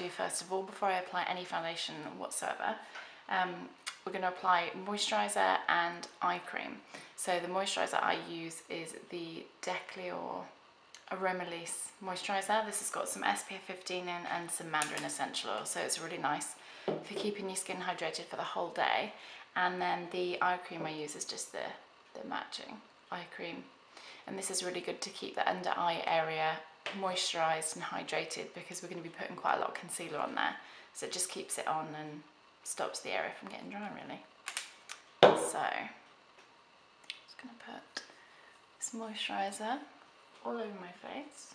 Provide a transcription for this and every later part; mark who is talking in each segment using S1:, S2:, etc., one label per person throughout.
S1: do first of all, before I apply any foundation whatsoever, we're going to apply moisturiser and eye cream. So the moisturiser I use is the Decleor Aroma Lisse moisturiser. This has got some SPF 15 in and some Mandarin essential oil, so it's really nice for keeping your skin hydrated for the whole day. And then the eye cream I use is just the matching eye cream, and this is really good to keep the under eye area moisturised and hydrated, because we're going to be putting quite a lot of concealer on there, so it just keeps it on and stops the area from getting dry really. So I'm just going to put this moisturiser all over my face.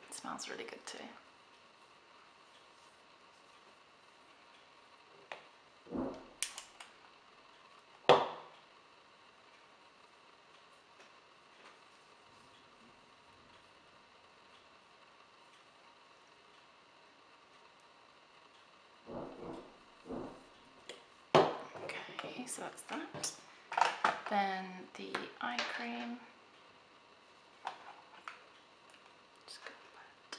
S1: It smells really good too. Okay, so that's that. Then the eye cream. Just gonna put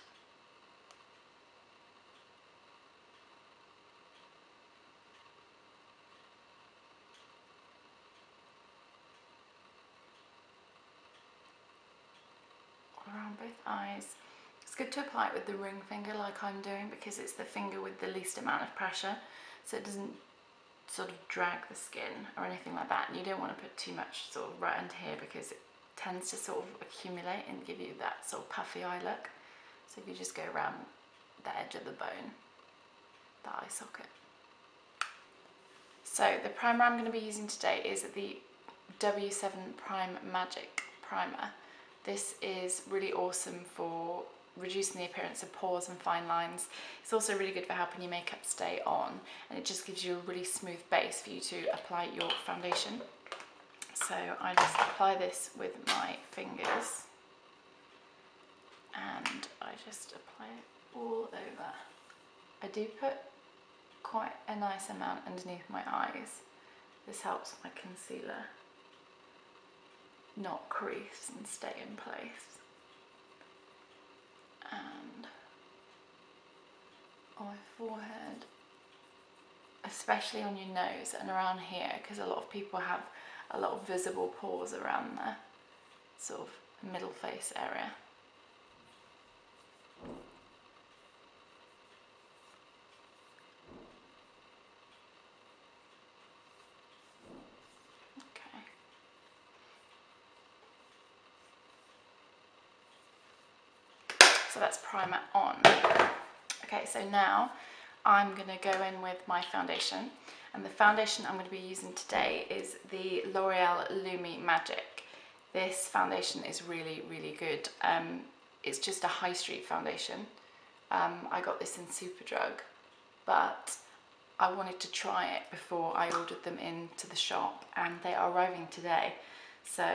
S1: all around both eyes. It's good to apply it with the ring finger like I'm doing, because it's the finger with the least amount of pressure, so it doesn't sort of drag the skin or anything like that. And you don't want to put too much sort of right under here, because it tends to sort of accumulate and give you that sort of puffy eye look. So if you just go around the edge of the bone, the eye socket. So the primer I'm going to be using today is the W7 Prime Magic primer. This is really awesome for reducing the appearance of pores and fine lines. It's also really good for helping your makeup stay on, and it just gives you a really smooth base for you to apply your foundation. So I just apply this with my fingers, and I just apply it all over. I do put quite a nice amount underneath my eyes. This helps my concealer not crease and stay in place. And on my forehead, especially on your nose and around here, because a lot of people have a lot of visible pores around the sort of middle face area. So that's primer on. Okay, so now I'm going to go in with my foundation, and the foundation I'm going to be using today is the L'Oreal Lumi Magique. This foundation is really, really good. It's just a high street foundation. I got this in Superdrug, but I wanted to try it before I ordered them into the shop, and they are arriving today. So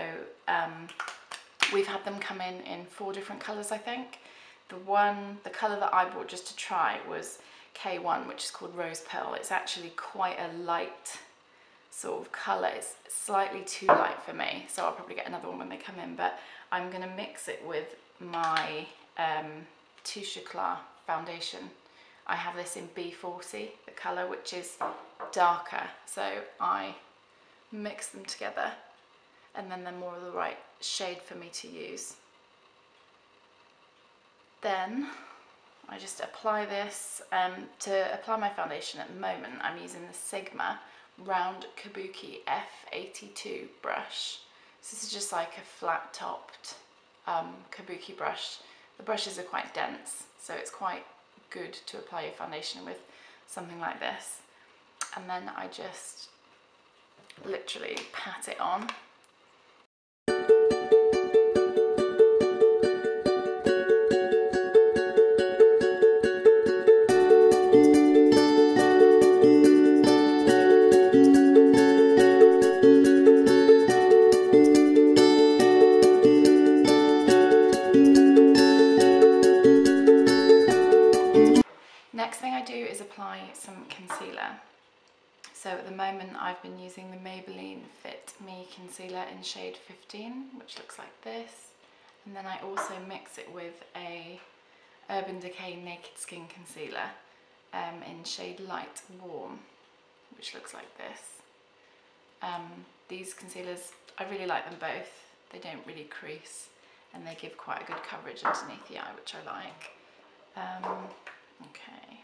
S1: we've had them come in 4 different colours, I think. The colour that I bought just to try was K1, which is called Rose Pearl. It's actually quite a light sort of colour. It's slightly too light for me, so I'll probably get another one when they come in, but I'm going to mix it with my Touche Eclat foundation. I have this in B40, the colour, which is darker, so I mix them together, and then they're more of the right shade for me to use. Then I just apply this. To apply my foundation at the moment, I'm using the Sigma Round Kabuki F82 brush. So this is just like a flat topped kabuki brush. The brushes are quite dense, so it's quite good to apply your foundation with something like this. And then I just literally pat it on. Next thing I do is apply some concealer. So at the moment I've been using the Maybelline FIT Me Concealer in shade 15, which looks like this. And then I also mix it with a Urban Decay Naked Skin Concealer in shade Light Warm, which looks like this. These concealers, I really like them both. They don't really crease and they give quite a good coverage underneath the eye, which I like. Okay.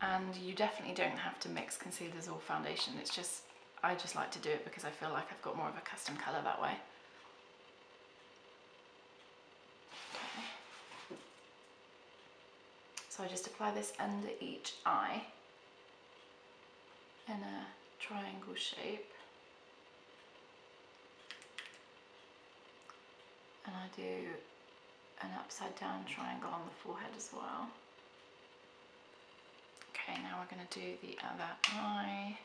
S1: And you definitely don't have to mix concealers or foundation. It's just, I just like to do it because I feel like I've got more of a custom colour that way. Okay. So I just apply this under each eye in a triangle shape. And I do an upside down triangle on the forehead as well. Okay, now we're going to do the other eye.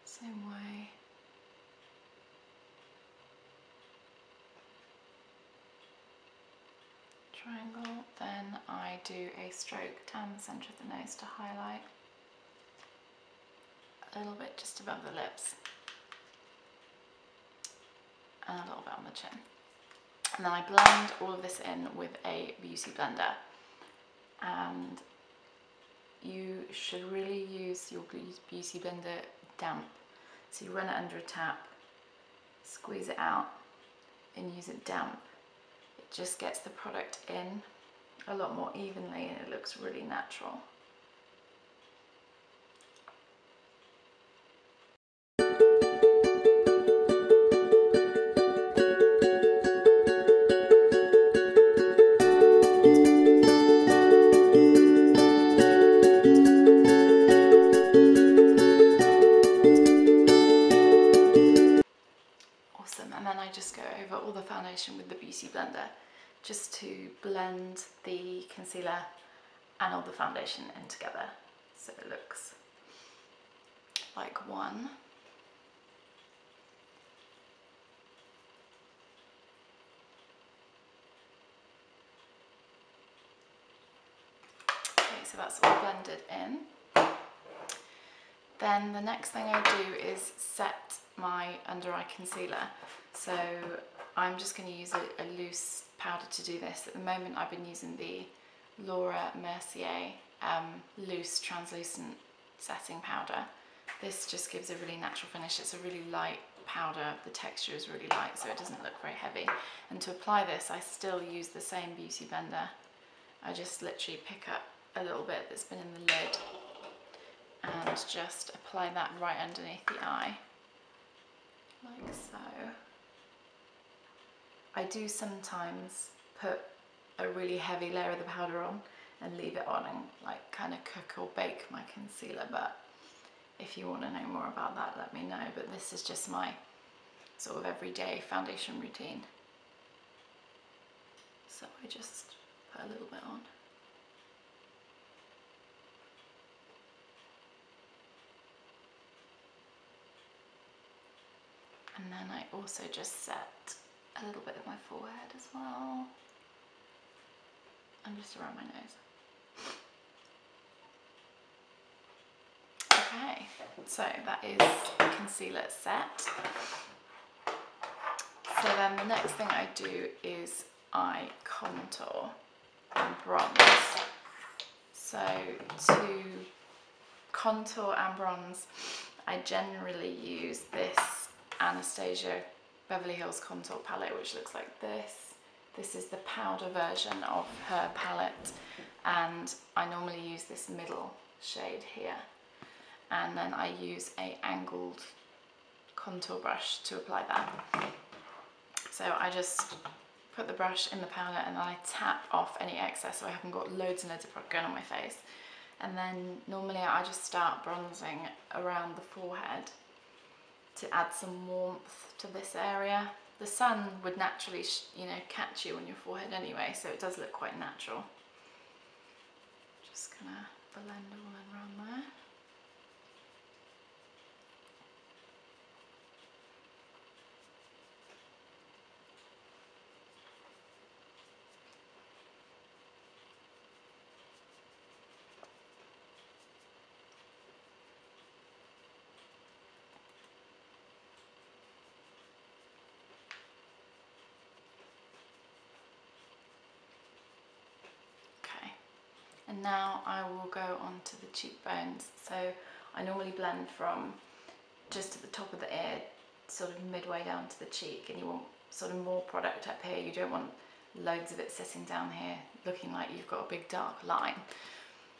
S1: Same way. Triangle. Then I do a stroke down the centre of the nose to highlight. A little bit just above the lips. And a little bit on the chin. And then I blend all of this in with a beauty blender. And you should really use your beauty blender damp. So you run it under a tap, squeeze it out, and use it damp. It just gets the product in a lot more evenly and it looks really natural. With the beauty blender just to blend the concealer and all the foundation in together so it looks like one. Okay, so that's all blended in. Then the next thing I do is set my under eye concealer. So I'm just going to use a loose powder to do this. At the moment I've been using the Mercier loose translucent setting powder. This just gives a really natural finish. It's a really light powder, the texture is really light so it doesn't look very heavy. And to apply this I still use the same beauty blender. I just literally pick up a little bit that's been in the lid and just apply that right underneath the eye, like so. I do sometimes put a really heavy layer of the powder on and leave it on and like kind of cook or bake my concealer, but if you want to know more about that, let me know. But this is just my sort of everyday foundation routine. So I just put a little bit on. And then I also just set a little bit of my forehead as well, and just around my nose. Okay, so that is concealer set. So then the next thing I do is eye contour and bronze. So to contour and bronze, I generally use this Anastasia Beverly Hills contour palette, which looks like this. This is the powder version of her palette, and I normally use this middle shade here. And then I use a angled contour brush to apply that. So I just put the brush in the powder and then I tap off any excess so I haven't got loads and loads of product going on my face. And then normally I just start bronzing around the forehead to add some warmth to this area. The sun would naturally, catch you on your forehead anyway, so it does look quite natural. Just gonna blend all around there. now I will go on to the cheekbones. So I normally blend from just at the top of the ear, sort of midway down to the cheek, and you want sort of more product up here. You don't want loads of it sitting down here looking like you've got a big dark line.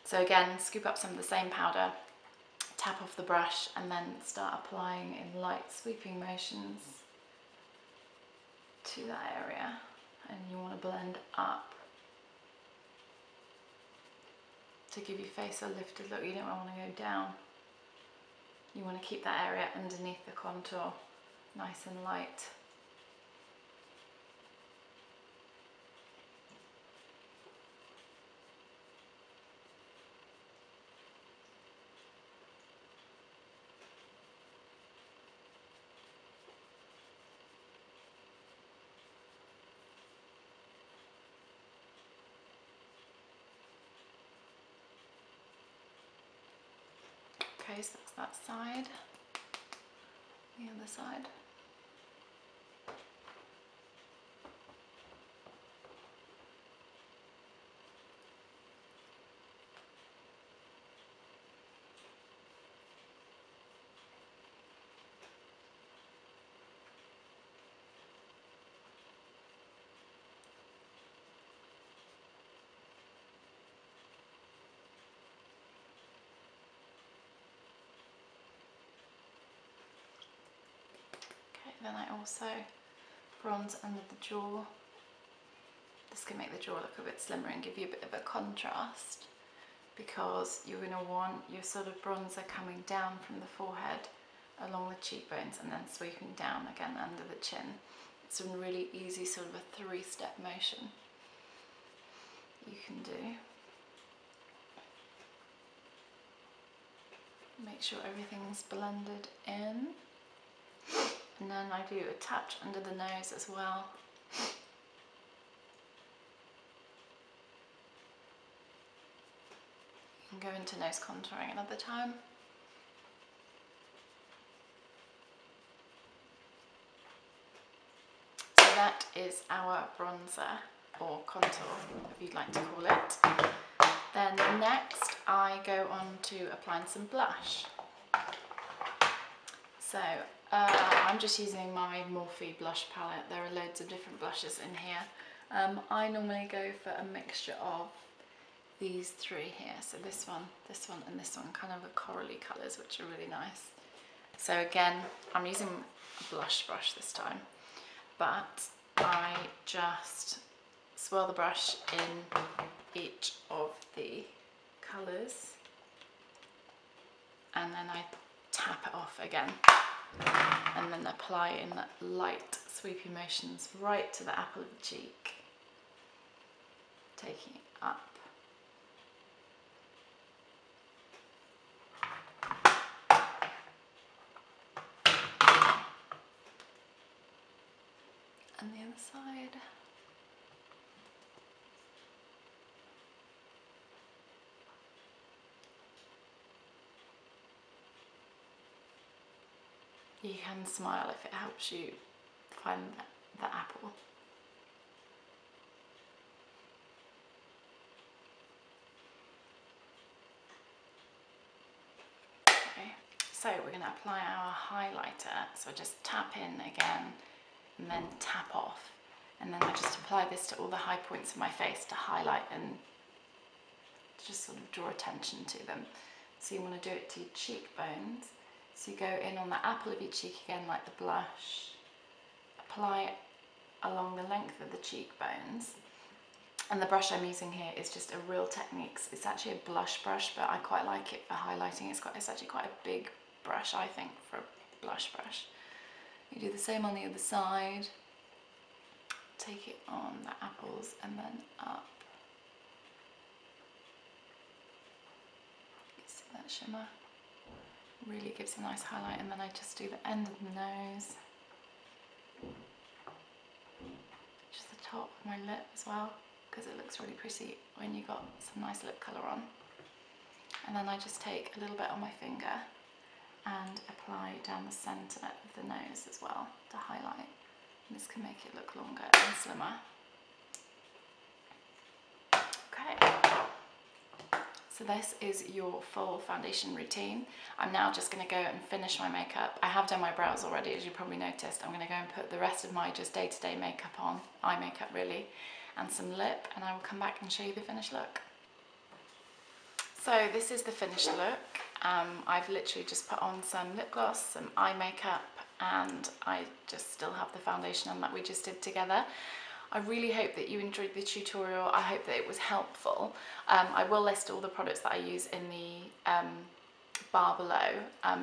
S1: So again, scoop up some of the same powder, tap off the brush, and then start applying in light sweeping motions to that area. And you want to blend up to give your face a lifted look. You don't want to go down. You want to keep that area underneath the contour nice and light. Okay, so that's that side, the other side. Then I also bronze under the jaw. This can make the jaw look a bit slimmer and give you a bit of a contrast, because you're going to want your sort of bronzer coming down from the forehead along the cheekbones and then sweeping down again under the chin. It's a really easy sort of a 3-step motion you can do. Make sure everything's blended in. And then I do a touch under the nose as well. You can go into nose contouring another time. So that is our bronzer, or contour, if you'd like to call it. Then next I go on to applying some blush. So I'm just using my Morphe blush palette. There are loads of different blushes in here. I normally go for a mixture of these 3 here. So this one, and this one, kind of a corally colours, which are really nice. So again, I'm using a blush brush this time, but I just swirl the brush in each of the colours, and then I tap it off again, and then apply in light sweepy motions right to the apple of the cheek, taking it up. And the other side. You can smile if it helps you find the apple. Okay, so we're going to apply our highlighter. So just tap in again and then tap off. And then I just apply this to all the high points of my face to highlight and just sort of draw attention to them. So you want to do it to your cheekbones. So you go in on the apple of your cheek again like the blush, apply it along the length of the cheekbones, and the brush I'm using here is just a Real Techniques. It's actually a blush brush, but I quite like it for highlighting. It's actually quite a big brush, I think, for a blush brush. You do the same on the other side, take it on the apples and then up. You see that shimmer? Really gives a nice highlight. And then I just do the end of the nose, just the top of my lip as well, because it looks really pretty when you got some nice lip colour on. And then I just take a little bit on my finger and apply down the centre of the nose as well to highlight. And this can make it look longer and slimmer. Okay. So this is your full foundation routine. I'm now just going to go and finish my makeup. I have done my brows already, as you probably noticed. I'm going to go and put the rest of my just day-to-day makeup on, eye makeup really, and some lip, and I will come back and show you the finished look. So this is the finished look. I've literally just put on some lip gloss, some eye makeup, and I just still have the foundation on that we just did together. I really hope that you enjoyed the tutorial. I hope that it was helpful. I will list all the products that I use in the bar below.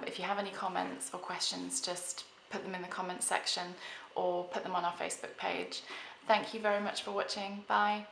S1: If you have any comments or questions, just put them in the comments section or put them on our Facebook page. Thank you very much for watching. Bye.